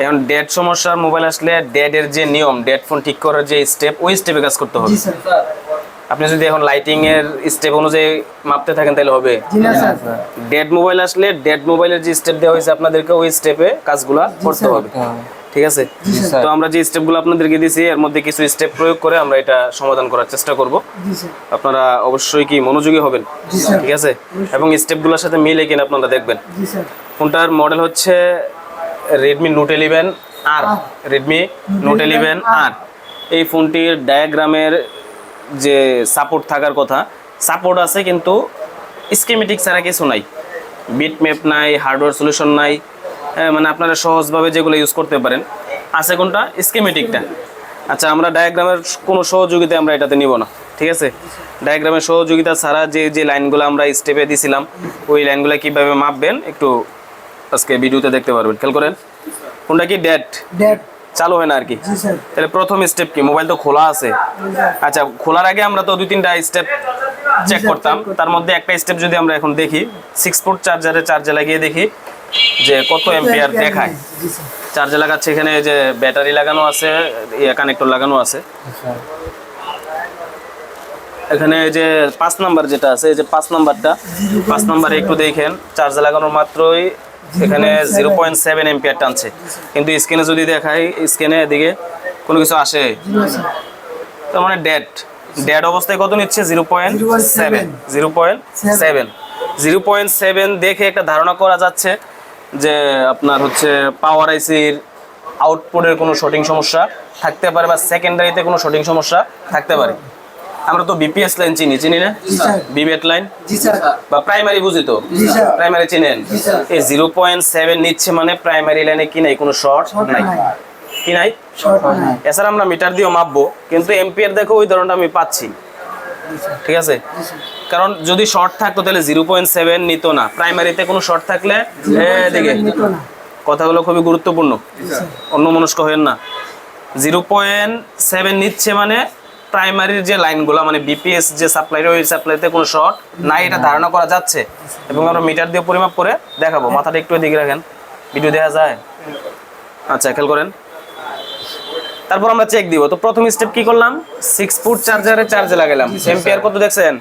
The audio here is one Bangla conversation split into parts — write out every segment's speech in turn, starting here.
এখন ডেড সমস্যার মোবাইল আসলে ডেড এর যে নিয়ম, ডেড ফোন ঠিক করার যে স্টেপ, ওই স্টেপে কাজ করতে হবে। আপনি যদি এখন লাইটিং এর স্টেপ অনুযায়ী মাপতে থাকেন তাহলে হবে? ডেড মোবাইল আসলে ডেড মোবাইলের যে স্টেপ দেওয়া হয়েছে আপনাদেরকে ওই স্টেপে কাজগুলা করতে হবে, ঠিক আছে? তো আমরা যে স্টেপগুলো আপনাদেরকে দিয়েছি এর মধ্যে কিছু স্টেপ প্রয়োগ করে আমরা এটা সমাধান করার চেষ্টা করব। আপনারা অবশ্যই কি মনোযোগী হবেন, ঠিক আছে? এবং স্টেপগুলোর সাথে মিলে কিনা আপনারা দেখবেন। ফোনটার মডেল হচ্ছে Redmi Note 11R, Redmi Note 11R। এই ফোনটির ডায়াগ্রামের যে সাপোর্ট থাকার কথা, সাপোর্ট আছে কিন্তু স্কিমেটিক ছাড়া কিছু নাই, বিট ম্যাপ নাই, হার্ডওয়্যার সলিউশন নাই। মানে আপনারা সহজভাবে যেগুলো ইউজ করতে পারেন আছে কোনটা? স্কিমেটিকটা। আচ্ছা, আমরা ডায়াগ্রামের কোনো সহযোগিতা আমরা এটাতে নিব না, ঠিক আছে? ডায়াগ্রামের সহযোগিতা ছাড়া যে যে লাইনগুলো আমরা স্টেপে দিছিলাম ওই লাইনগুলো কীভাবে মাপবেন একটু আজকে ভিডিওতে দেখতে পারবেন। খেয়াল করেন, কোনটা কি ডেড চালু হয় না আর কি। তাহলে প্রথম স্টেপ কি? মোবাইল তো খোলা আছে। আচ্ছা, খোলার আগে আমরা তো 2-3টা স্টেপ চেক করতাম, তার মধ্যে একটা স্টেপ যদি আমরা এখন দেখি, 6 ফুট চার্জে লাগিয়ে দেখি যে কত এম্পিয়ার দেখায়। চার্জে লাগাচ্ছে, এখানে যে ব্যাটারি লাগানো আছে, কানেক্টর লাগানো আছে। এখানে যে 5 নাম্বার যেটা আছে, এই যে 5 নাম্বারে একটু দেখেন, চার্জে লাগানোর মাত্রই এখানে 0.7 এম্পিয়ার টানছে, কিন্তু স্ক্রিনে যদি দেখাই, স্ক্রিনে এদিকে কোনো কিছু আসে, তার মানে ডেড অবস্থায় কত নিচ্ছে? 0.7 দেখে একটা ধারণা করা যাচ্ছে যে আপনার হচ্ছে পাওয়ার আইসির আউটপুটের কোনো শর্টিং সমস্যা থাকতে পারে, বা সেকেন্ডারিতে কোনো শর্টিং সমস্যা থাকতে পারে। আমরা তো বিপিএস লাইন চিনি না? বিবেট লাইন বা প্রাইমারি বুঝি তো, প্রাইমারি চিনেন? এই 0.7 নিচ্ছে মানে প্রাইমারি লাইনে কি নাই? কোনো শর্ট নাই, কি নাই? এছাড়া আমরা মিটার দিয়েও মাপবো, কিন্তু এম্পিয়ার দেখো ওই ধরনটা আমি পাচ্ছি, ঠিক আছে? কারণ যদি শর্ট থাকতো তাহলে 0.7 নিত না। প্রাইমারিতে কোনো শর্ট থাকলে দেখে কথাগুলো খুবই গুরুত্বপূর্ণ, অন্যমনস্ক হবেন না। 0.7 নিচ্ছে মানে প্রাইমারির যে লাইনগুলো, মানে বিপিএস যে সাপ্লাই, ওই সাপ্লাইতে কোনো শর্ট নাই, এটা ধারণা করা যাচ্ছে। এবং আমরা মিটার দিয়ে পরিমাপ করে দেখাবো। মাথাটা একটু এদিকে রাখেন, ভিডিও দেখা যায়? আচ্ছা, খেয়াল করেন। তারপর আমরা চেক দিব। তো প্রথম স্টেপ কি করলাম? 6 ফুট চার্জে লাগালাম। এম্পিয়ার কত দেখছেন?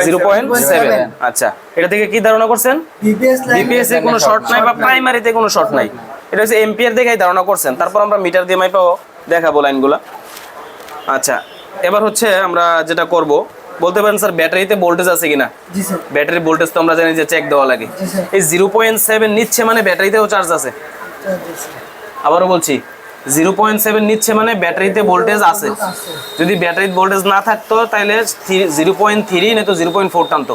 0.7। আচ্ছা, এটা থেকে কি ধারণা করছেন? বিপিএস এ কোনো শর্ট নাই বা প্রাইমারিতে কোনো শর্ট নাই, এটা হচ্ছে এম্পিয়ার দেখেই ধারণা করছেন। তারপর আমরা মিটার দিয়ে মাইপাও দেখাবো লাইনগুলো। আচ্ছা, এবার হচ্ছে আমরা যেটা করব, বলতে পারেন স্যার ব্যাটারিতে ভোল্টেজ আছে কিনা? ব্যাটারি ভোল্টেজ তো আমরা জানি যে চেক দেওয়া লাগে। এই 0.7 নিচ্ছে মানে ব্যাটারিতেও চার্জ আছে। আবারও বলছি, 0.7 নিচ্ছে মানে ব্যাটারিতে ভোল্টেজ আছে। যদি ব্যাটারিতে ভোল্টেজ না থাকতো তাহলে 0.3 নয়তো 0.4 টানতো,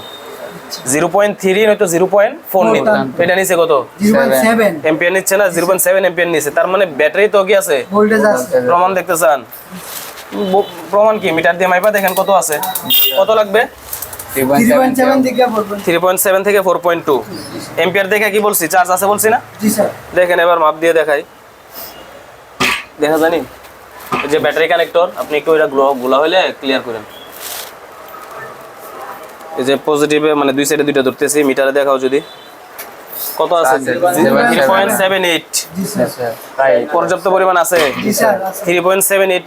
0.3 নয়তো 0.4 নিত। এটা নিচে কত? 0.7 এম্পিয়ার নিচ্ছে না, 0.7 এম্পিয়ার নিচ্ছে। তার মানে ব্যাটারি তো কি আছে? ভোল্টেজ আছে। প্রমাণ দেখতে চান? প্রমাণ কি? মিটার দিয়ে মাইপা দেখেন কত আছে, কত লাগবে? 3.7 থেকে 4.2 এম্পিয়ার দেখে কি বলছি? চার্জ আছে বলছি না? জি স্যার। দেখেন, এবার মাপ দিয়ে দেখাই, দেখা জানি যে ব্যাটারি কানেক্টর, আপনি একটু এটা গোলা হলে ক্লিয়ার করেন। এই যে পজিটিভে মানে দুই সাইডে দুইটা ধরতেছি, মিটারে দেখাও যদি কত আছে? 3.78। পর্যাপ্ত পরিমাণ আছে? 3.78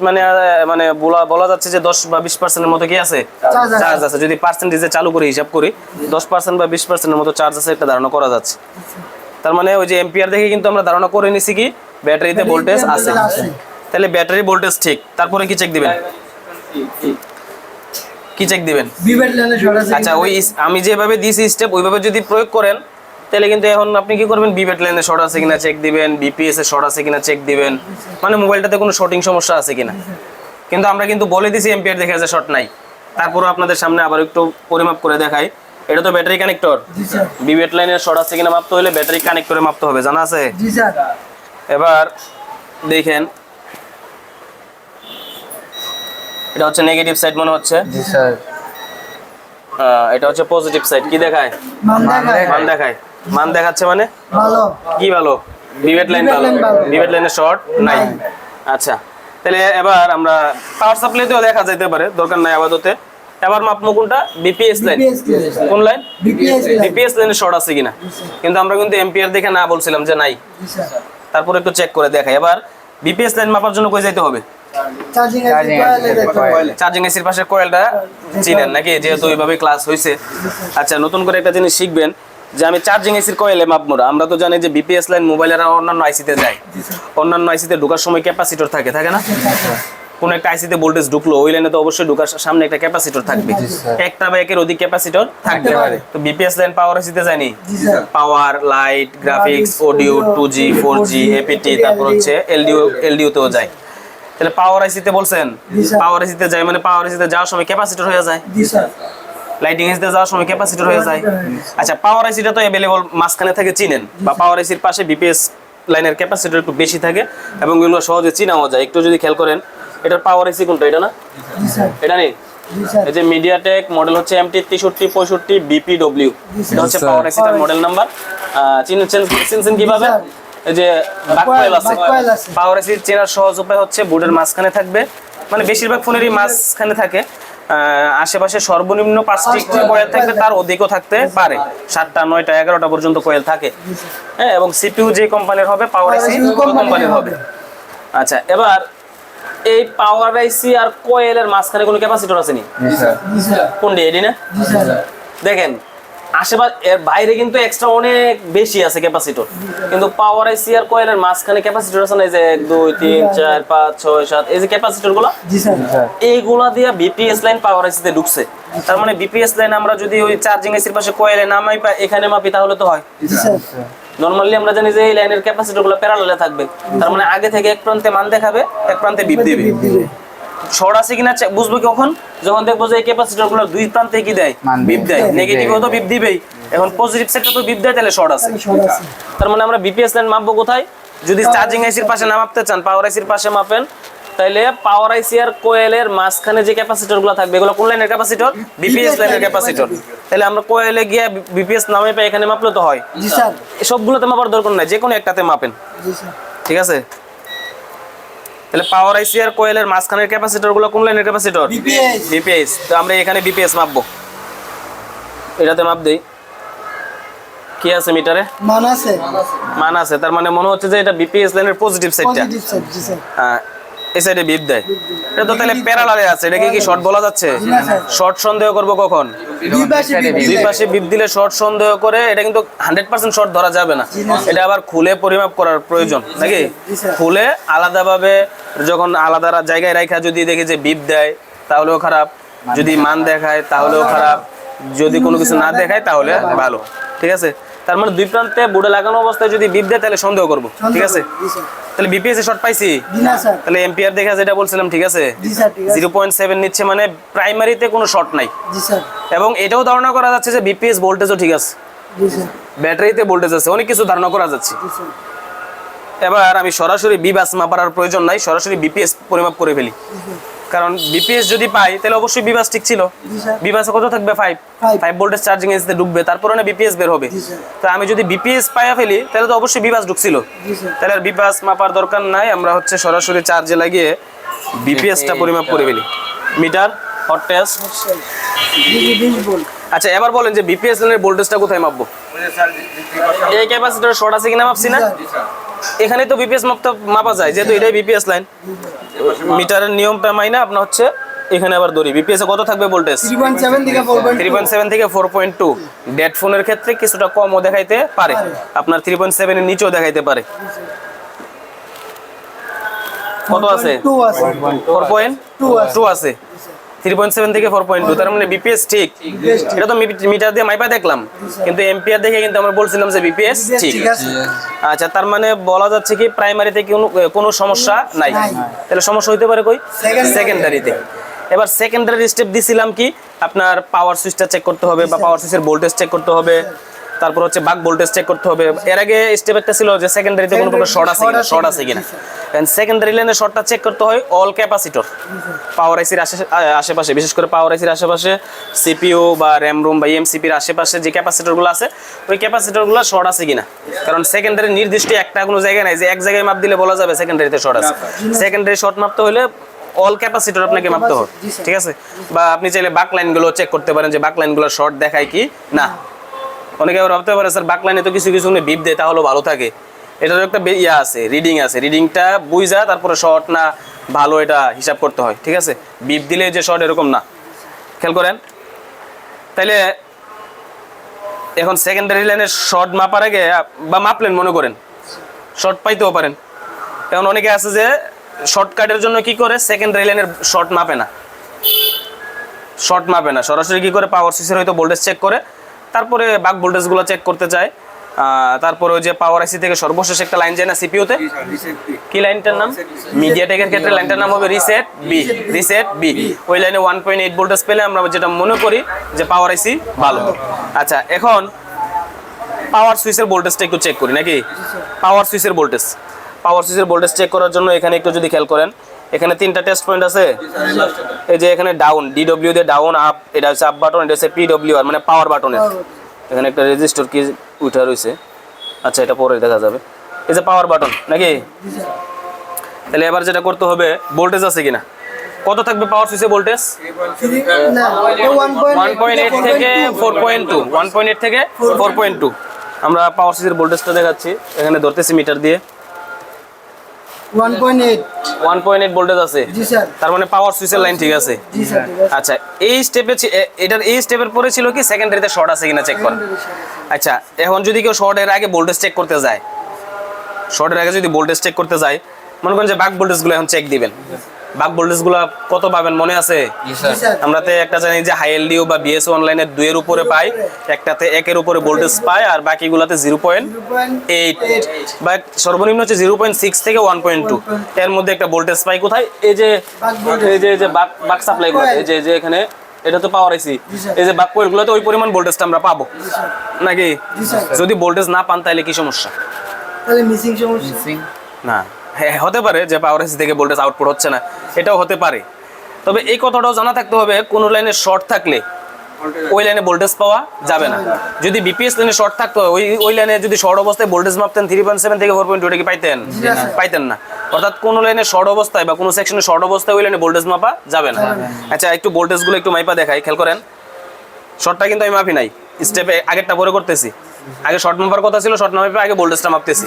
মানে বলা যাচ্ছে যে 10 বা 20% মতো কি আছে? চার্জ আছে। যদি পার্সেন্টেজে চালু করে হিসাব করি, 10% বা 20% মতো চার্জ আছে, একটা ধারণা করা যাচ্ছে। তার মানে ওই যে এম্পিয়ার দেখে কিন্তু আমরা ধারণা করে নিছি কি ব্যাটারিতে ভোল্টেজ আছে। তাহলে ব্যাটারি ভোল্টেজ ঠিক। তারপরে কি চেক দিবেন? কি চেক দিবেন? আচ্ছা, ওই আমি যেভাবে দিয়েছি স্টেপ ওইভাবে যদি প্রয়োগ করেন তাহলে কিন্তু এখন আপনি কি করবেন? বিবেট লাইনে শর্ট আছে কিনা চেক দিবেন, বিপিএস এ শর্ট আছে কিনা চেক দিবেন, মানে মোবাইলটাতে কোনো শর্টিং সমস্যা আছে কিনা। কিন্তু আমরা কিন্তু বলে দিছি এম্পিয়ার দেখে যে শর্ট নাই। তারপরও আপনাদের সামনে আবার একটু পরিমাপ করে দেখাই। এটা তো ব্যাটারি কানেক্টর, বিবেট লাইনের শর্ট আছে কিনা মাপতে হলে ব্যাটারি কানেক্টরে মাপতে হবে, জানা আছে? জি স্যার। এবার দেখেন, এটা হচ্ছে নেগেটিভ সাইড মনে হচ্ছে। জি স্যার। এটা হচ্ছে পজিটিভ সাইড। কি দেখায়? মান দেখায়। মান দেখাচ্ছে মানে ভালো। কি ভালো? বিবেট লাইন ভালো, বিবেট লাইনে শর্ট নাই। আচ্ছা, তাহলে এবার আমরা পাওয়ার সাপ্লাইতেও দেখা যাইতে পারে, দরকার নাই আপাতত। এবার মাপমো কোনটা? BPS line. কোন লাইন? বিপিএস লাইনে শর্ট আছে কিনা। কিন্তু আমরা কিন্তু এম্পিয়ার দেখে না বলছিলাম যে নাই। তারপর একটু চেক করে দেখাই। এবার বিপিএস লাইন মাপার জন্য কই যাইতে হবে? চার্জিং এসির পাশে কয়েলটা চিনেন নাকি, যেহেতু ওইভাবে ক্লাস হয়েছে। আচ্ছা, নতুন করে একটা জিনিস শিখবেন যে আমি চার্জিং এসির কয়েলে মাপবো না। আমরা তো জানি যে বিপিএস লাইন মোবাইলের অন্যান্য আইসিতে যায়, অন্যান্য আইসিতে ঢোকার সময় ক্যাপাসিটর থাকে না? কোন একটা আইসিতে ভোল্টেজ ঢুকলো, ওই লাইনে তো অবশ্যই ঢোকার সামনে একটা ক্যাপাসিটর থাকবে, একটা বা একের অধিক ক্যাপাসিটর থাকতে পারে। তো বিপিএস লাইন পাওয়ার আইসিতে যায়নি? Power, light, graphics, audio, 2G 4G, APT, তারপর হচ্ছে এলডিও তেও যায়। তাহলে পাওয়ার আইসিতে বলছেন, পাওয়ার আইসিতে যায় মানে পাওয়ার আইসিতে যাওয়ার সময় ক্যাপাসিটর হয়ে যায়, লাইটিং আইসিতে যাওয়ার সময় ক্যাপাসিটর হয়ে যায়। আচ্ছা, পাওয়ার আইসিটা তো अवेलेबल মাঝখানে থাকে চিনেন, বা পাওয়ার আইসির পাশে বিপিএস লাইনের ক্যাপাসিটর একটু বেশি থাকে এবং এগুলো সহজে চিনাও যায়। একটু যদি খেয়াল করেন, এটার পাওয়ার আইসি কোনটা? এটা না, এটা নেই। এই যে মিডিয়াটেক মডেল হচ্ছে MT6365 BPW, এটা হচ্ছে পাওয়ার আইসিটার মডেল নাম্বার। চিনছেন কিভাবে? এই যে ব্যাক কয়েল আছে, পাওয়ার আইসি চেনার সহজ উপায় হচ্ছে বোর্ডের মাঝখানে থাকবে, মানে বেশিরভাগ ফোনেরই মাঝখানে থাকে। আশেপাশে সর্বনিম্ন 5টি কয়েল থাকবে, তার অধিকও থাকতে পারে, 7টা 9টা 11টা পর্যন্ত কয়েল থাকে। হ্যাঁ, এবং সিপিইউ যে কোম্পানির হবে, পাওয়ার আইসি ওই কোম্পানির হবে। আচ্ছা, এবার এই পাওয়ার আইসি আর কয়েলের মাঝখানে কোনো ক্যাপাসিটর আছে নি? কোনটি? এডি না? দেখেন আশেপাশে এর বাইরে কিন্তু এক্সট্রা অনেক বেশি আছে ক্যাপাসিটর, কিন্তু পাওয়ার আইসি আর কয়েলের মাঝখানে ক্যাপাসিটর আছে না, এই যে 1 2 3 4 5 6 7, এই যে ক্যাপাসিটর গুলো, এইগুলা দিয়ে বিপিএস লাইন পাওয়ার আইসিতে ঢুকছে। তার মানে বিপিএস লাইন আমরা যদি ওই চার্জিং আইসির পাশে কয়েলে নামাই এখানে মাপি, তাহলে তো হয়। নরমালি আমরা জানি যে এই লাইনের ক্যাপাসিটর গুলো প্যারালালে থাকবে, তার মানে আগে থেকে এক প্রান্তে মান দেখাবে, এক প্রান্তে বিপ দিবে। শর্ট আছে কিনা বুঝবো কখন? যখন দেখবো যে এই ক্যাপাসিটর গুলো দুই প্রান্তে কি দেয়, বিপ দেয়। নেগেটিভ তো বিপ দিবেই, এখন পজিটিভ সেটটা তো বিপ দেয়, তাহলে শর্ট আছে। তার মানে আমরা বিপিএস লাইন মাপবো কোথায়? যদি চার্জিং আইসির পাশে না মাপতে চান, পাওয়ার আইসির পাশে মাপেন, তাহলে পাওয়ার আইসি আর কোয়েলের মাঝখানে যে ক্যাপাসিটর গুলো থাকবে, এগুলো কোন লাইনের ক্যাপাসিটর? বিপিএস লাইনের ক্যাপাসিটর। তাহলে আমরা কোয়েলে গিয়ে বিপিএস নামে পাই, এখানে মাপলে তো হয়। সবগুলোতে মাপার দরকার নাই, যে কোনো একটাতে মাপেন, ঠিক আছে? তাহলে পাওয়ার আইসি আর কোয়েলের মাঝখানের ক্যাপাসিটর গুলো কোন লাইনের ক্যাপাসিটর? বিপিএস। তো আমরা এখানে বিপিএস মাপবো, এটাতে মাপ দেই। কি আছে মিটারে? মান আছে, তার মানে মনে হচ্ছে যে এটা বিপিএস লাইনের পজিটিভ সাইডটা। হ্যাঁ, এই সাইডে বিপ দেয়, এটা তো তাহলে প্যারালালে আছে। এটাকে কি শর্ট বলা যাচ্ছে? শর্ট সন্দেহ করব কখন? দুই পাশে বিপ দিলে শর্ট সন্দেহ করে, এটা কিন্তু 100% শর্ট ধরা যাবে না। এটা আবার খুলে পরিমাপ করার প্রয়োজন নাকি? খুলে আলাদাভাবে যখন আলাদা জায়গায় রাখা যদি দেখি যে বিপ দেয় তাহলেও খারাপ, যদি মান দেখায় তাহলেও খারাপ, যদি কোনো কিছু না দেখায় তাহলে ভালো, ঠিক আছে? তার মানে দুই প্রান্তে বোর্ডে লাগানো অবস্থায় যদি বিপ দেয় তাহলে সন্দেহ করব, ঠিক আছে? তাহলে বিপিএস এ শর্ট পাইছি, তাহলে এম্পিয়ার দেখা যেটা বলছিলাম, ঠিক আছে? 0.7 নিচ্ছে, মানে প্রাইমারিতে কোনো শর্ট নাই। এবং এটাও ধারণা করা যাচ্ছে যে বিপিএস ভোল্টেজও ঠিক আছে, ব্যাটারিতে ভোল্টেজ আছে, অনেক কিছু ধারণা করা যাচ্ছে। এবার আমি সরাসরি বিবাস মাপার প্রয়োজন নাই, সরাসরি বিপিএস পরিমাপ করে ফেলি। কারণ বিপিএস যদি পাই তাহলে অবশ্যই বিবাস ঠিক ছিল। বিবাসে কত থাকবে? 5 ভোল্টেজ চার্জিং এসিতে ঢুকবে, তারপরে না বিপিএস বের হবে। তো আমি যদি বিপিএস পাইয়া ফেলি তাহলে তো অবশ্যই বিবাস ঢুকছিল, তাহলে আর বিবাস মাপার দরকার নাই। আমরা হচ্ছে সরাসরি চার্জে লাগিয়ে বিপিএসটা পরিমাপ করে ফেলি। Metre, hot test. আচ্ছা, এবার বলেন যে বিপিএস লাইনের ভোল্টেজটা কোথায় মাপবো? এই ক্যাপাসিটর শর্ট আছে কিনা মাপছি না, এখানে তো বিপিএস মাপা যায়, যেহেতু এটাই বিপিএস লাইন। মিটারের নিয়মটা মাইনা আপনার হচ্ছে এখানে আবার ধরি, বিপিএস এ কত থাকবে ভোল্টেজ? 3.7 থেকে 4.2। ডেড ফোনের ক্ষেত্রে কিছুটা কমও দেখাইতে পারে, আপনার 3.7 এর নিচেও দেখাইতে পারে। কত আছে? 4.2 আছে, 3.7 থেকে 4.2, তার মানে বিপিএস ঠিক। এটা তো মিটার দিয়ে মাইপা দেখলাম, কিন্তু এম্পিয়ার দেখে কিন্তু আমরা বলছিলাম যে বিপিএস ঠিক। আচ্ছা, তার মানে বলা যাচ্ছে কি প্রাইমারিতে কোনো সমস্যা নাই। তাহলে সমস্যা হইতে পারে কই? সেকেন্ডারিতে। এবার সেকেন্ডারি স্টেপ দিছিলাম কি, আপনার পাওয়ার সুইচটা চেক করতে হবে, বা পাওয়ার সুইচের ভোল্টেজ চেক করতে হবে, তারপর হচ্ছে বাক ভোল্টেজ চেক করতে হবে। এর আগে স্টেপ একটা ছিল যে সেকেন্ডারিতে কোনো প্রকার শর্ট আছে কিনা। এন্ড সেকেন্ডারি লাইনের শর্টটা চেক করতে হয় অল ক্যাপাসিটর। পাওয়ার আইসির আশেপাশে, বিশেষ করে পাওয়ার আইসির আশেপাশে, সিপিইউ বা র্যাম রুম বা এমসিপির আশেপাশে যে ক্যাপাসিটরগুলো আছে, ওই ক্যাপাসিটরগুলো শর্ট আছে কিনা। কারণ সেকেন্ডারি নির্দিষ্ট একটা কোনো জায়গায় নাই যে এক জায়গায় মাপ দিলে বলা যাবে সেকেন্ডারিতে শর্ট আছে। সেকেন্ডারি শর্ট মাপতে হলে অল ক্যাপাসিটর আপনাকে মাপতে হবে, ঠিক আছে? বা আপনি চাইলে বাক লাইনগুলো চেক করতে পারেন যে বাক লাইনগুলো শর্ট দেখায় কি না। অনেকে আবার ভাবতে পারে স্যার বাক লাইনে তো কিছু বিপ দেয়, তাহলে ভালো থাকে। এটার একটা ইয়া আছে, রিডিং আছে, রিডিংটা বুঝা তারপরে শর্ট না ভালো এটা হিসাব করতে হয়, ঠিক আছে? বিপ দিলে যে শর্ট এরকম না, খেয়াল করেন। তাইলে এখন সেকেন্ডারি লাইনের শর্ট মাপার আগে বা মাপলেন মনে করেন, শর্ট পাইতেও পারেন। এখন অনেকে আছে যে শর্টকাটের জন্য কি করে সেকেন্ডারি লাইনের শর্ট মাপে না, সরাসরি কি করে পাওয়ার সুইচের হয়তো ভোল্টেজ চেক করে, তারপরে বাক ভোল্টেজগুলো চেক করতে চায়। তারপরে ওই যে পাওয়ার আইসি থেকে সর্বশেষ একটা লাইন যায় না সিপিইউতে, কি লাইনটার নাম? মিডিয়াটেকের ক্ষেত্রে লাইনটার নাম হবে রিসেট বি। ওই লাইনে 1.8 ভোল্টেজ পেলে আমরা যেটা মনে করি যে পাওয়ার আইসি ভালো। আচ্ছা, এখন পাওয়ার সুইচের ভোল্টেজটা একটু চেক করি নাকি? পাওয়ার সুইচের ভোল্টেজ চেক করার জন্য এখানে একটু যদি খেয়াল করেন, এখানে 3টা টেস্ট পয়েন্ট আছে। এই যে এখানে ডাউন, ডিডব্লিউ দিয়ে ডাউন আপ, এটা হচ্ছে আপ বাটন, এটা হচ্ছে পিডব্লিউ আর মানে পাওয়ার বাটনের। এখানে একটা রেজিস্টার কি উঠা রয়েছে, আচ্ছা এটা পরে দেখা যাবে। এই যে পাওয়ার বাটন নাকি? তাহলে এবার যেটা করতে হবে, ভোল্টেজ আছে কিনা, কত থাকবে পাওয়ার সুইচে ভোল্টেজ? 1.8 থেকে 4.2, 1.8 থেকে 4.2। আমরা পাওয়ার সুইচের ভোল্টেজটা দেখাচ্ছি, এখানে ধরতেছি মিটার দিয়ে 1.8 ভোল্টেজ আছে। তার মানে পাওয়ার সুইচের লাইন ঠিক আছে। আচ্ছা, এই স্টেপে এই স্টেপের পরে ছিল কি সেকেন্ডারিতে শর্ট আছে কিনা চেক করা। আচ্ছা, এখন যদি কেউ শর্টের আগে ভোল্টেজ চেক করতে যায়, মনে করেন যে বাক ভোল্টেজগুলো এখন চেক দিবেন, বাক ভোল্টেজগুলো কত পাবেন মনে আছে? আমরা তো একটা জানি যে হাই এলডিও বা বিএসও অনলাইনে 2 এর উপরে পাই, একটাতে 1 এর উপরে ভোল্টেজ পায়, আর বাকিগুলোতে 0.8 বা সর্বনিম্ন হচ্ছে 0.6 থেকে 1.2 এর মধ্যে একটা ভোল্টেজ পাই। কোথায়? এই যে বাক সাপ্লাই গুলো, এই যে এখানে এটা তো পাওয়ার আইসি, এই যে বাক কয়েল গুলোতে ওই পরিমাণ ভোল্টেজটা আমরা পাবো নাকি? যদি ভোল্টেজ না পান তাহলে কি সমস্যা? তাহলে মিসিং সমস্যা না, হ্যাঁ হতে পারে যে পাওয়ার আইসি থেকে ভোল্টেজ আউটপুট হচ্ছে না, এটাও হতে পারে। তবে এই কথাটাও জানা থাকতে হবে, কোন লাইনে শর্ট থাকলে ওই লাইনে ভোল্টেজ পাওয়া যাবে না। যদি বিপিএস লাইনে শর্ট থাকতো, ওই লাইনে যদি শর্ট অবস্থায় ভোল্টেজ মাপতেন 3.7 থেকে 4.2, এটা কি পাইতেন না। অর্থাৎ কোন লাইনে শর্ট অবস্থায় বা কোন সেকশনে শর্ট অবস্থায় ওই লাইনে ভোল্টেজ মাপা যাবে না। আচ্ছা, একটু ভোল্টেজগুলো একটু মাইপা দেখাই, খেয়াল করেন। শর্টটা কিন্তু আমি মাপি নাই, স্টেপে আগেরটা পরে করতেছি। আগে শর্ট মাপার কথা ছিল, শর্ট না মাপে আগে ভোল্টেজটা মাপতেছি।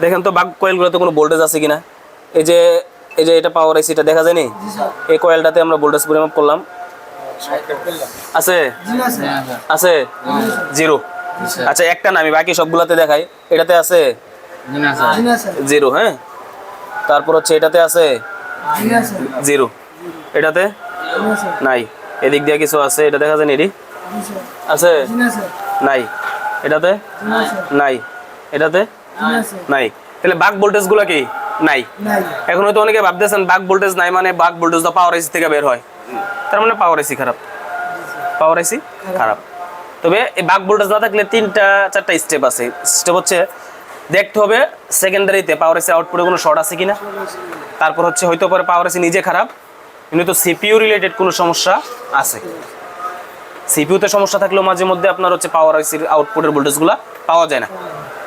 দেখেন তো বাক কয়েলগুলোতে কোনো ভোল্টেজ আছে কিনা। এই যে এটা পাওয়ার আইসি, এটা দেখা যায়নি? এই কয়েলটাতে আমরা ভোল্টেজ পরিমাপ করলাম, আছে 0। আচ্ছা, একটা না, আমি বাকি সবগুলাতে দেখাই। এটাতে আছে 0, হ্যাঁ। তারপর হচ্ছে এটাতে আছে 0, এটাতে নাই। এদিক দিয়ে কিছু আছে, এটা দেখা যায়নি? এটি আছে নাই, এটাতে নাই, এটাতে নাই। তাহলে বাক ভোল্টেজ গুলা কি নাই? এখন হয়তো অনেকে ভাবতেছেন বাক ভোল্টেজ নাই মানে বাক ভোল্টেজ তো পাওয়ার আইসি থেকে বের হয়, তার মানে পাওয়ার আইসি খারাপ। তবে এই বাক ভোল্টেজ না থাকলে 3-4টা স্টেপ আছে। স্টেপ হচ্ছে দেখতে হবে সেকেন্ডারিতে পাওয়ার আইসি আউটপুটে কোনো শর্ট আছে কিনা। তারপর হচ্ছে হয়তো পরে পাওয়ার আইসি নিজে খারাপ, কিন্তু সিপিইউ রিলেটেড কোনো সমস্যা আছে। সিপিইউতে সমস্যা থাকলেও মাঝে মধ্যে আপনার হচ্ছে পাওয়ার আইসির আউটপুটের ভোল্টেজগুলো পাওয়া যায় না।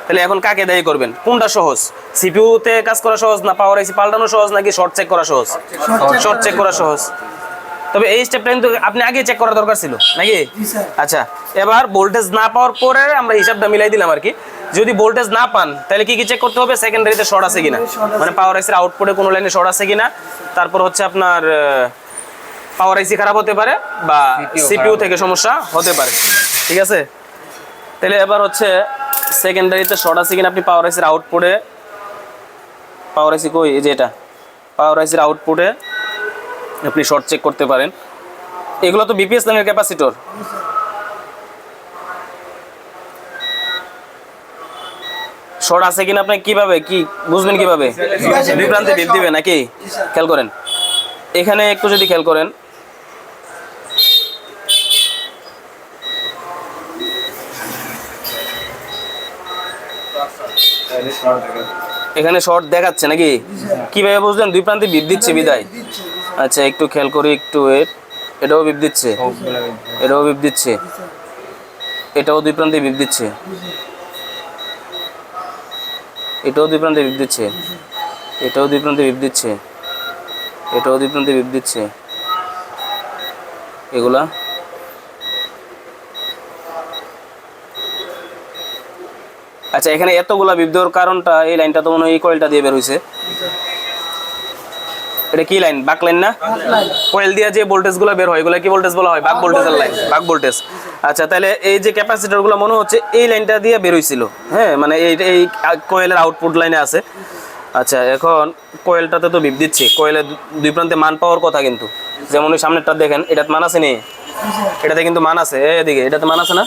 তাহলে এখন কাকে দায়ী করবেন? কোনটা সহজ, সিপিইউতে কাজ করা সহজ না পাওয়ার আইসি পাল্টানো সহজ, নাকি শর্ট চেক করা সহজ? শর্ট চেক করা সহজ। তবে এই স্টেপটা কিন্তু আপনি আগে চেক করা দরকার ছিল নাকি? আচ্ছা, এবার ভোল্টেজ না পাওয়ার পরে আমরা হিসাবটা মিলাই দিলাম আর কি। যদি ভোল্টেজ না পান তাহলে কি চেক করতে হবে? সেকেন্ডারিতে শর্ট আছে কিনা, মানে পাওয়ার আইসির আউটপুটে কোনো লাইনে শর্ট আছে কিনা। তারপর হচ্ছে আপনার পাওয়ার আইসি খারাপ হতে পারে বা সিপিইউ থেকে সমস্যা হতে পারে, ঠিক আছে? তাহলে এবার হচ্ছে সেকেন্ডারিতে শর্ট আছে কিনা আপনি পাওয়ার আইসির আউটপুটে, পাওয়ার আইসি কই, এই যে এটা পাওয়ার আইসির আউটপুটে আপনি শর্ট চেক করতে পারেন। এগুলো তো বিপিএস লাইনের ক্যাপাসিটর। শর্ট আছে কিনা আপনি কিভাবে কি বুঝবেন, কিভাবে? দুই প্রান্তে বিপ দিবে নাকি? খেয়াল করেন, এখানে একটু যদি খেয়াল করেন, এখানে শর্ট দেখাচ্ছে নাকি? কিভাবে বুঝলেন? দুই প্রান্তে বিপ দিচ্ছে বিদায়। আচ্ছা, একটু খেয়াল করি, একটু এটাও বিপ দিচ্ছে, এটাও বিপ দিচ্ছে, এটাও দুই প্রান্তে বিপ দিচ্ছে, এটাও দুই প্রান্তে বিপ দিচ্ছে, এটাও দুই প্রান্তে বিপ দিচ্ছে, এটাও দুই প্রান্তে বিপ দিচ্ছে। এগুলা আচ্ছা, এখানে এতগুলা বিপ দেওয়ার কারণটা, এই লাইনটা তো মনে হয় এই কয়েলটা দিয়ে বের হয়েছে। এটা কি লাইন? বাক লাইন না? কয়েল দিয়ে যে ভোল্টেজ গুলো বের হয় এগুলো কি ভোল্টেজ বলা হয়? বাক ভোল্টেজের লাইন, বাক ভোল্টেজ। আচ্ছা, তাহলে এই যে ক্যাপাসিটর গুলো মনে হচ্ছে এই লাইনটা দিয়ে বের হয়েছিল। হ্যাঁ, মানে এই কয়েলের আউটপুট লাইনে আছে। আচ্ছা, এখন কয়েলটাতে তো বিপ দিচ্ছে, কয়েলের দুই প্রান্তে মান পাওয়ার কথা, কিন্তু যেমন ওই সামনেরটা দেখেন, এটাতে মান আছে নি? এটাতে কিন্তু মান আছে, এদিকে এটাতে মান আছে না?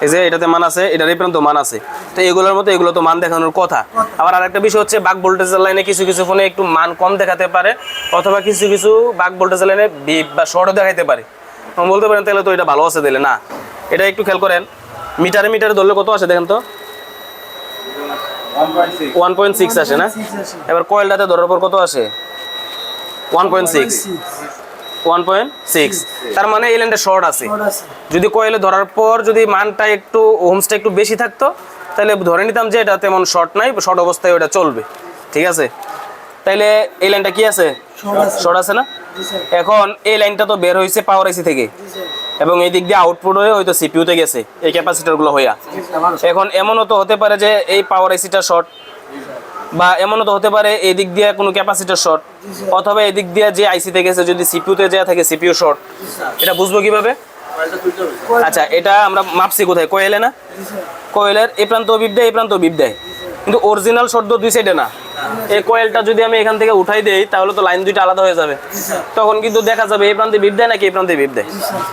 এই যে এটাতে মান আছে, এটার এই প্রান্ত মান আছে। তো এগুলোর মতো এগুলো তো মান দেখানোর কথা। আবার আরেকটা বিষয় হচ্ছে, বাক ভোল্টেজের লাইনে কিছু কিছু ফোনে একটু মান কম দেখাতে পারে, অথবা কিছু কিছু বাক ভোল্টেজের লাইনে বিপ বা শর্টও দেখাইতে পারে। বলতে পারেন তাহলে তো এটা ভালো আছে, দিলে না। এটা একটু খেয়াল করেন, মিটারে ধরলে কত আসে দেখেন তো? 1.6 আসে না? এবার কয়েলটাতে ধরার পর কত আসে? 1.6। তার মানে এই লাইনটা শর্ট আছে। যদি কয়েলে ধরার পর যদি মানটা একটু ওহমসটা একটু বেশি থাকতো, তাহলে ধরে নিতাম যে এটা তেমন শর্ট নাই, শর্ট অবস্থায় ওটা চলবে। ঠিক আছে, তাইলে এই লাইনটা কি আছে? শর্ট আছে না? এখন এই লাইনটা তো বের হয়েছে পাওয়ার আইসি থেকে, এবং এই দিক দিয়ে আউটপুট হয়ে হয়তো সিপিইউতে গেছে এই ক্যাপাসিটরগুলো হইয়া। এখন এমনও তো হতে পারে যে এই পাওয়ার আইসিটা শর্ট, বা এমনও তো হতে পারে এই দিক দিয়ে কোনো ক্যাপাসিটর শর্ট, অথবা এই দিক দিয়ে যে আইসিতে গেছে যদি সিপিইউতে যা থাকে সিপিইউ শর্ট। এটা বুঝবো কিভাবে? আচ্ছা, এটা আমরা মাপছি কোথায়? কয়েলে না? কয়েলের এই প্রান্ত বিপ দেয়, এই প্রান্ত বিপ দেয়, কিন্তু অরিজিনাল শর্ট তো দুই সাইডে না। এই কয়েলটা যদি আমি এখান থেকে উঠাই দেই, তাহলে তো লাইন দুইটা আলাদা হয়ে যাবে। তখন কিন্তু দেখা যাবে এই প্রান্তে বিপ দেয় নাকি এই প্রান্তে বিপ দেয়।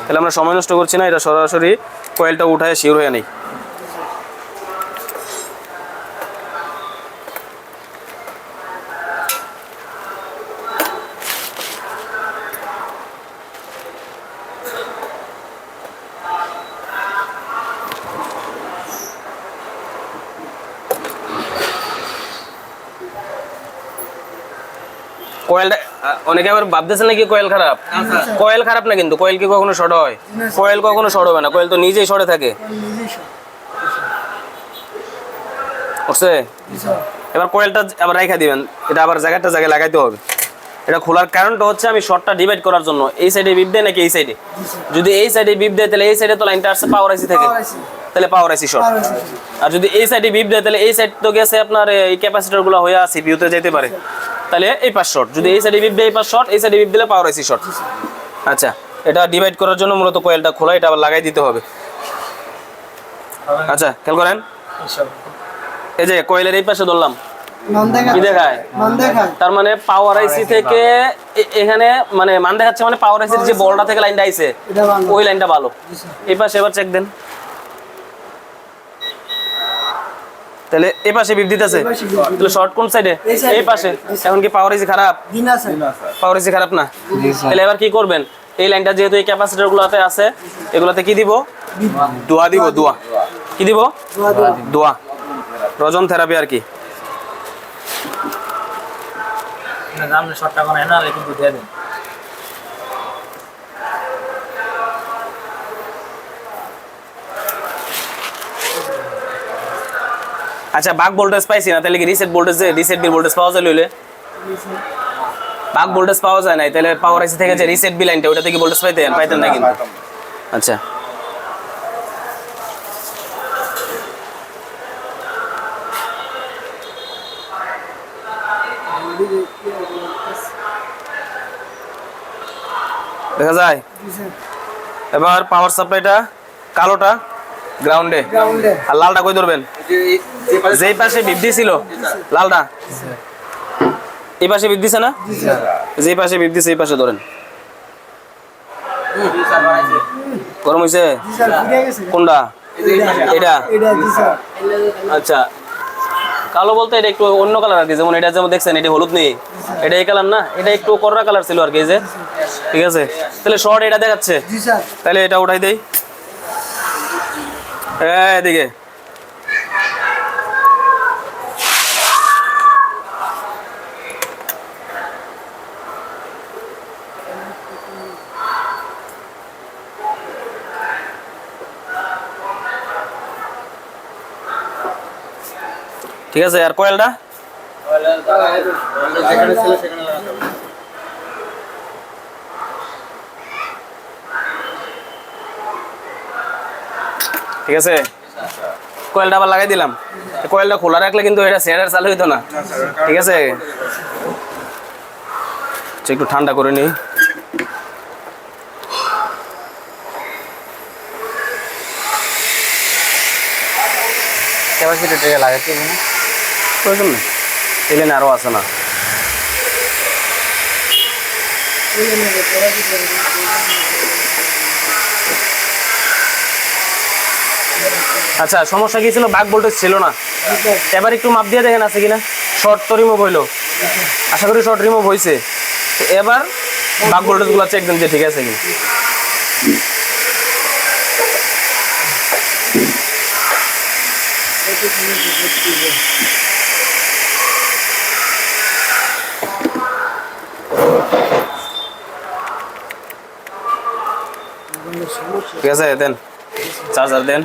তাহলে আমরা সময় নষ্ট করছি না, এটা সরাসরি কয়েলটা উঠায় শিওর হয়ে নেই। কয়েলটা অনেকে আবার ভাবতেছে নাকি কয়েল খারাপ। কয়েল খারাপ না, কিন্তু কয়েল কি কখনো শর্ট হয়? কয়েল কখনো শর্ট হবে না, কয়েল তো নিজেই শর্টে থাকে। বুঝছে? এবার কয়েলটা আবার রাইখা দিবেন, এটা আবার জায়গায় লাগাইতে হবে। এটা খোলার কারণটা হচ্ছে আমি শর্টটা ডিভাইড করার জন্য। এই সাইডে বিপ দেয় নাকি এই সাইডে? যদি এই সাইডে বিপ দেয়, তাহলে এই সাইডে তো লাইনটা আসছে পাওয়ার আইসি থেকে, তাহলে পাওয়ার আইসি শর্ট। আর যদি এই সাইডে বিপ দেয়, তাহলে এই সাইড তো গেছে আপনার এই ক্যাপাসিটরগুলো হয়ে সিপিইউতে যেতে পারে, তাহলে এই পাশ শর্ট। যদি এই সাইডে বিপ দেয়, এই পাশ শর্ট, এই সাইডে বিপ দিলে পাওয়ার আইসি শর্ট। আচ্ছা, এটা ডিভাইড করার জন্য মূলত কয়েলটা খোলা, এটা আবার লাগাই দিতে হবে। আচ্ছা, খেয়াল করেন, এই যে কয়েলের এই পাশে ধরলাম, কি দেখায়? তার মানে পাওয়ার আইসি থেকে এখানে মানে মান দেখাচ্ছে, মানে পাওয়ার আইসির যে বলটা থেকে লাইনটা আইছে ওই লাইনটা ভালো। এই পাশে এবার চেক দেন, তাহলে এই পাশে বিপ দিতেছে, তাহলে শর্ট কোন সাইডে? এই পাশে। এখন কি পাওয়ার আইসি খারাপ? পাওয়ার আইসি খারাপ না। তাহলে এবার কি করবেন? এই লাইনটা যেহেতু এই ক্যাপাসিটর গুলোতে আছে, এগুলাতে কি দিব? দোয়া দিব। দোয়া কি দিব? দোয়া, রজন থেরাপি আর কি। আচ্ছা, বাক ভোল্টেজ পাইছি না, তাহলে কি রিসেট বি ভোল্টেজ পাওয়া যায়? লইলে বাক ভোল্টেজ পাওয়া যায় না, তাহলে পাওয়ার আইসি থেকে যে রিসেট বি লাইনটা ওটা থেকে ভোল্টেজ পাইতেন না কিন্তু। আচ্ছা, দেখা যায়। এবার পাওয়ার সাপ্লাইটা কালোটা গ্রাউন্ডে, আর লালটা কই ধরবেন? যেই পাশে বিপ দিছিল লালটা, এই পাশে বিপ দিছে না? যেই পাশে বিপ দিছে এই পাশে ধরেন। গরম হইছে? কোনটা? এটা? আচ্ছা, কালো বলতে এটা একটু অন্য কালার আর কি, যেমন এটা যেমন দেখছেন এটা হলুদ নেই, এটা এই কালার না, এটা একটু কররা কালার ছিল আর কি, যে ঠিক আছে। তাহলে শর্ট এটা দেখাচ্ছে, তাহলে এটা উঠাই দেই এদিকে। ঠিক আছে, আর কয়েলটা ঠিক আছে। কয়েলটা আবার লাগাই দিলাম। কয়েলটা খোলা রাখলে কিন্তু এটা সেটার চালু হইতো না, ঠিক আছে? আচ্ছা, একটু ঠান্ডা করে নিই। ক্যাপাসিটি থেকে লাগাতে হবে না? প্রয়োজন নেই, তেলে আরও আছে না। আচ্ছা, সমস্যা কি ছিল? বাক ভোল্টেজ ছিল না। এবার একটু মাপ দিয়ে দেখেন আছে কিনা। শর্ট তো রিমুভ হইলো, আশা করি শর্ট রিমুভ হয়েছে। তো এবার বাক ভোল্টেজ গুলো চেক দেন যে ঠিক আছে কি। ঠিক আছে, দেন চার্জার দেন।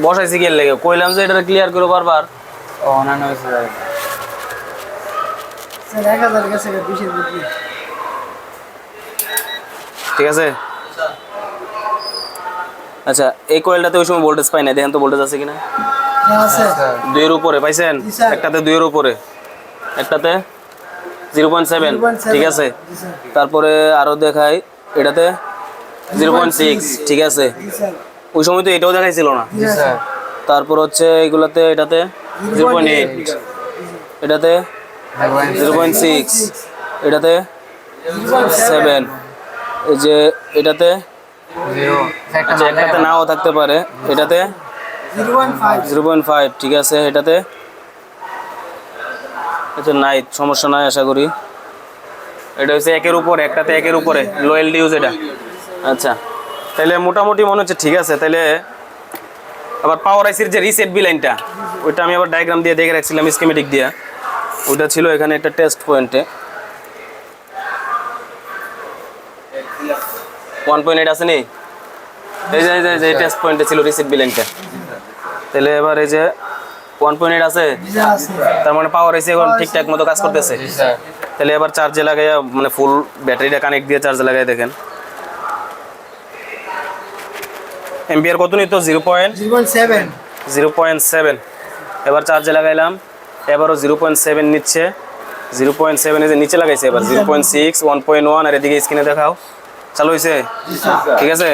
বসাইছি কি লেগে কইলাম যে এটা ক্লিয়ার করো বারবার। ও অন্যান্য হয়েছে স্যার 1000 গেছে 20 এর বুদ্ধি। ঠিক আছে। আচ্ছা, এই কয়েলটাতে ওই সময় ভোল্টেজ পাই না, দেখেন তো ভোল্টেজ আছে কিনা। হ্যাঁ আছে। 2 এর উপরে পাইছেন? জি স্যার। একটাতে 2 এর উপরে, একটাতে 0.7, ঠিক আছে। জি স্যার। তারপরে আরো দেখাই, এটাতে 0.6, ঠিক আছে। জি স্যার। ওই সময় তো এটাও দেখাইছিল না। জি স্যার। তারপর হচ্ছে এগুলাতে, এটাতে 0.8, এটাতে 0.6, এটাতে 7, এই যে এটাতে, আচ্ছা একটাতে নাও থাকতে পারে, এটাতে 0.5 0.5, ঠিক আছে। এটাতে আচ্ছা নাই, সমস্যা নাই আশা করি। এটা হচ্ছে 1 এর উপরে, একটাতে 1 এর উপরে, লো এলডিউজ এটা। আচ্ছা, তাহলে মোটামুটি মনে হচ্ছে ঠিক আছে। তাহলে আবার পাওয়ার আইসির যে রিসেট বি লাইনটা, ওইটা আমি আবার ডায়াগ্রাম দিয়ে দেখে রাখছিলাম স্কিমেটিক দিয়ে। ওইটা ছিল এখানে একটা টেস্ট পয়েন্টে 1.8 আছে নি, এই যে টেস্ট পয়েন্টে ছিল রিসেট বি লাইনটা। তাহলে এবার এই যে 1.8 আছে, জি আছে। তার মানে পাওয়ার আইসি এখন ঠিকঠাক মতো কাজ করতেছে। তাহলে এবার চার্জে লাগাইয়া, মানে ফুল ব্যাটারিটা কানেক্ট দিয়ে চার্জে লাগাই দেখেন। এম্পিয়ার কত নিত? 0.7 0.7। এবার চার্জে লাগাইলাম, এবারও 0.7 নিচ্ছে। 0.7 এর নিচে লাগাইছে, এবার 0.6, 1.1, আর এদিকে স্ক্রিনে দেখাও চালু হয়েছে, ঠিক আছে।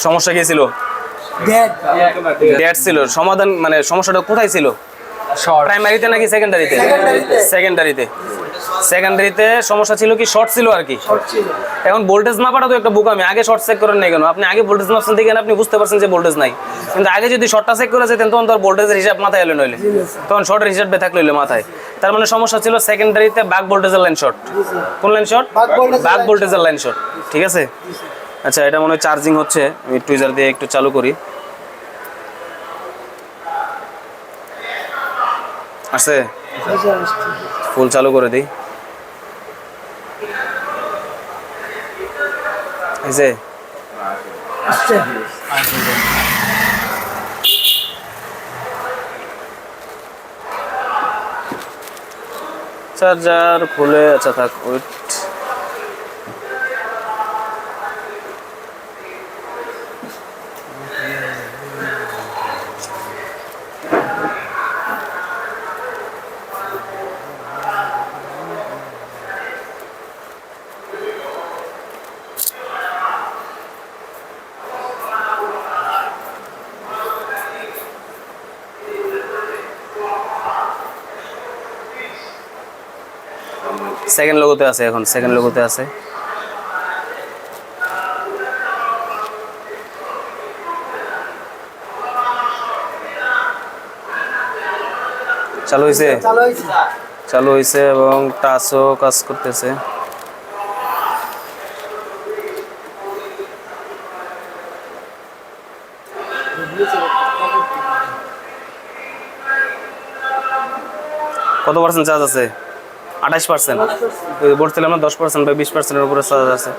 সমস্যা কি ছিল? ডেড ডেড ছিল। সমাধান মানে সমস্যাটা কোথায় ছিল? প্রাইমারিতে নাকি সেকেন্ডারিতে? সেকেন্ডারিতে। সেকেন্ডারিতে সমস্যা ছিল কি, শর্ট ছিল আর কি। শর্ট ছিল। এখন ভোল্টেজ মাপাটা তো একটা বোকামি। আগে শর্ট চেক করেন নাই কেন? আপনি আগে ভোল্টেজ মাপছেন দেখেন, আপনি বুঝতে পারছেন যে ভোল্টেজ নাই। কিন্তু আগে যদি শর্টটা চেক করে যেতেন তখন তো আর ভোল্টেজের হিসাব মাথায় এলো নইলে, তখন শর্টের হিসাব থাকলো হইলে মাথায়। তার মানে সমস্যা ছিল সেকেন্ডারিতে বাক ভোল্টেজের লাইন শর্ট। কোন লাইন শর্ট? বাক ভোল্টেজের লাইন শর্ট, ঠিক আছে। আচ্ছা, এটা মনে হয় চার্জিং হচ্ছে, আমি টুইজার দিয়ে একটু চালু করি। আছে, ফুল চালু করে দিই। এই যে আসছে। চার্জার খুলে, আচ্ছা থাক, ওয়েট। সেকেন্ড লোগোতে আছে, এখন সেকেন্ড লোগোতে আছে। চালু হয়েছে, চালু হয়েছে। চালু হয়েছে এবং টাচও কাজ করতেছে। কত পার্সেন্ট চার্জ আছে? 28%। বলছিলাম না 10% বা 20%-এর উপরে চার্জ আছে।